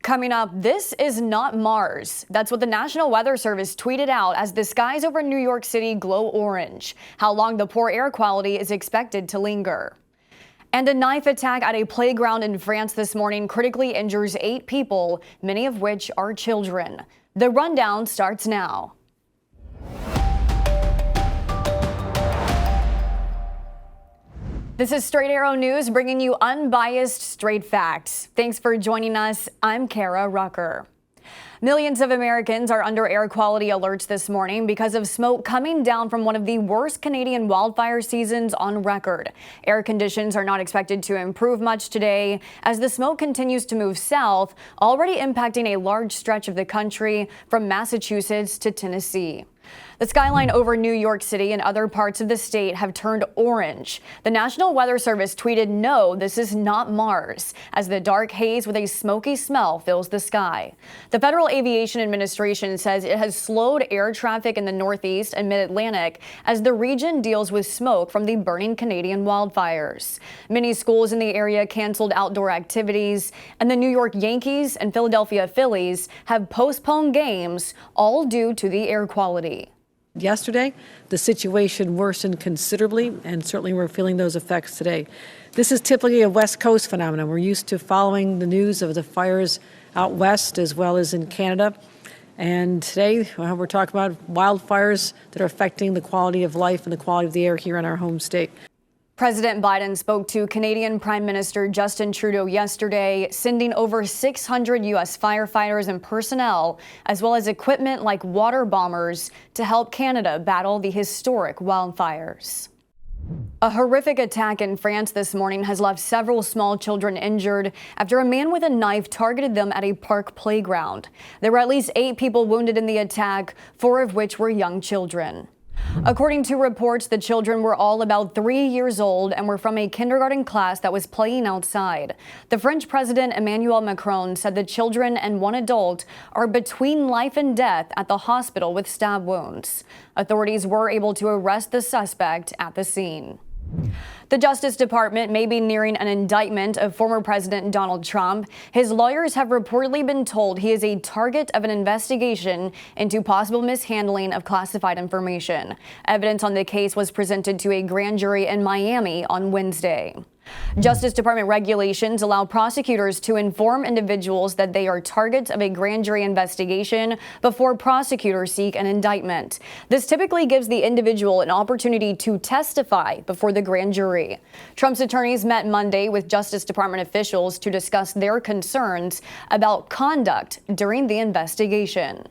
Coming up, this is not Mars. That's what the National Weather Service tweeted out as the skies over New York City glow orange. How long the poor air quality is expected to linger. And a knife attack at a playground in France this morning critically injures 8 people, many of which are children. The rundown starts now. This is Straight Arrow News, bringing you unbiased, straight facts. Thanks for joining us. I'm Kara Rucker. Millions of Americans are under air quality alerts this morning because of smoke coming down from one of the worst Canadian wildfire seasons on record. Air conditions are not expected to improve much today as the smoke continues to move south, already impacting a large stretch of the country from Massachusetts to Tennessee. The skyline over New York City and other parts of the state have turned orange. The National Weather Service tweeted, "No, this is not Mars," as the dark haze with a smoky smell fills the sky. The Federal Aviation Administration says it has slowed air traffic in the Northeast and Mid-Atlantic as the region deals with smoke from the burning Canadian wildfires. Many schools in the area canceled outdoor activities, and the New York Yankees and Philadelphia Phillies have postponed games, all due to the air quality. Yesterday, the situation worsened considerably, and certainly we're feeling those effects today. This is typically a West Coast phenomenon. We're used to following the news of the fires out west as well as in Canada. And today, we're talking about wildfires that are affecting the quality of life and the quality of the air here in our home state. President Biden spoke to Canadian Prime Minister Justin Trudeau yesterday, sending over 600 U.S. firefighters and personnel, as well as equipment like water bombers, to help Canada battle the historic wildfires. A horrific attack in France this morning has left several small children injured after a man with a knife targeted them at a park playground. There were at least 8 people wounded in the attack, 4 of which were young children. According to reports, the children were all about 3 years old and were from a kindergarten class that was playing outside. The French President Emmanuel Macron said the children and 1 adult are between life and death at the hospital with stab wounds. Authorities were able to arrest the suspect at the scene. The Justice Department may be nearing an indictment of former President Donald Trump. His lawyers have reportedly been told he is a target of an investigation into possible mishandling of classified information. Evidence on the case was presented to a grand jury in Miami on Wednesday. Justice Department regulations allow prosecutors to inform individuals that they are targets of a grand jury investigation before prosecutors seek an indictment. This typically gives the individual an opportunity to testify before the grand jury. Trump's attorneys met Monday with Justice Department officials to discuss their concerns about conduct during the investigation.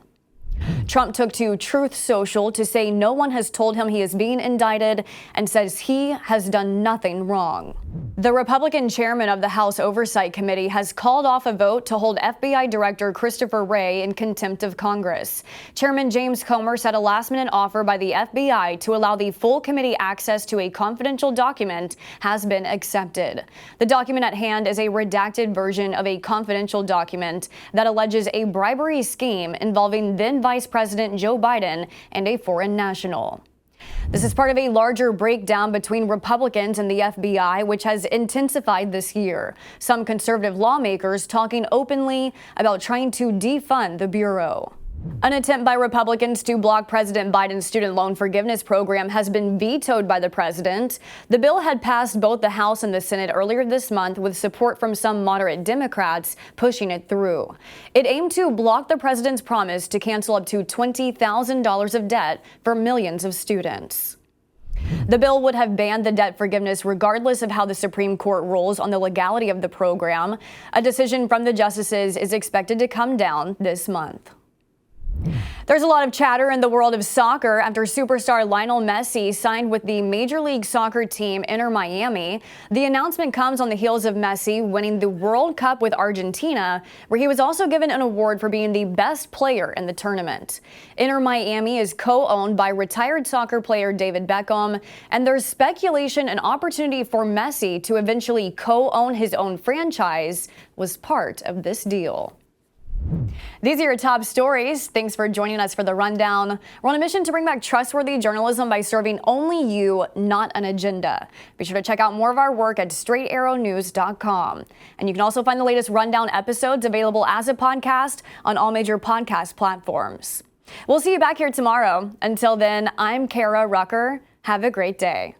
Trump took to Truth Social to say no one has told him he is being indicted and says he has done nothing wrong. The Republican chairman of the House Oversight Committee has called off a vote to hold FBI Director Christopher Wray in contempt of Congress. Chairman James Comer said a last-minute offer by the FBI to allow the full committee access to a confidential document has been accepted. The document at hand is a redacted version of a confidential document that alleges a bribery scheme involving then Vice President Joe Biden and a foreign national. This is part of a larger breakdown between Republicans and the FBI, which has intensified this year. Some conservative lawmakers talking openly about trying to defund the Bureau. An attempt by Republicans to block President Biden's student loan forgiveness program has been vetoed by the president. The bill had passed both the House and the Senate earlier this month with support from some moderate Democrats pushing it through. It aimed to block the president's promise to cancel up to $20,000 of debt for millions of students. The bill would have banned the debt forgiveness regardless of how the Supreme Court rules on the legality of the program. A decision from the justices is expected to come down this month. There's a lot of chatter in the world of soccer after superstar Lionel Messi signed with the Major League Soccer team Inter Miami. The announcement comes on the heels of Messi winning the World Cup with Argentina, where he was also given an award for being the best player in the tournament. Inter Miami is co-owned by retired soccer player David Beckham, and there's speculation an opportunity for Messi to eventually co-own his own franchise was part of this deal. These are your top stories. Thanks for joining us for the rundown. We're on a mission to bring back trustworthy journalism by serving only you, not an agenda. Be sure to check out more of our work at straightarrownews.com. And you can also find the latest rundown episodes available as a podcast on all major podcast platforms. We'll see you back here tomorrow. Until then, I'm Kara Rucker. Have a great day.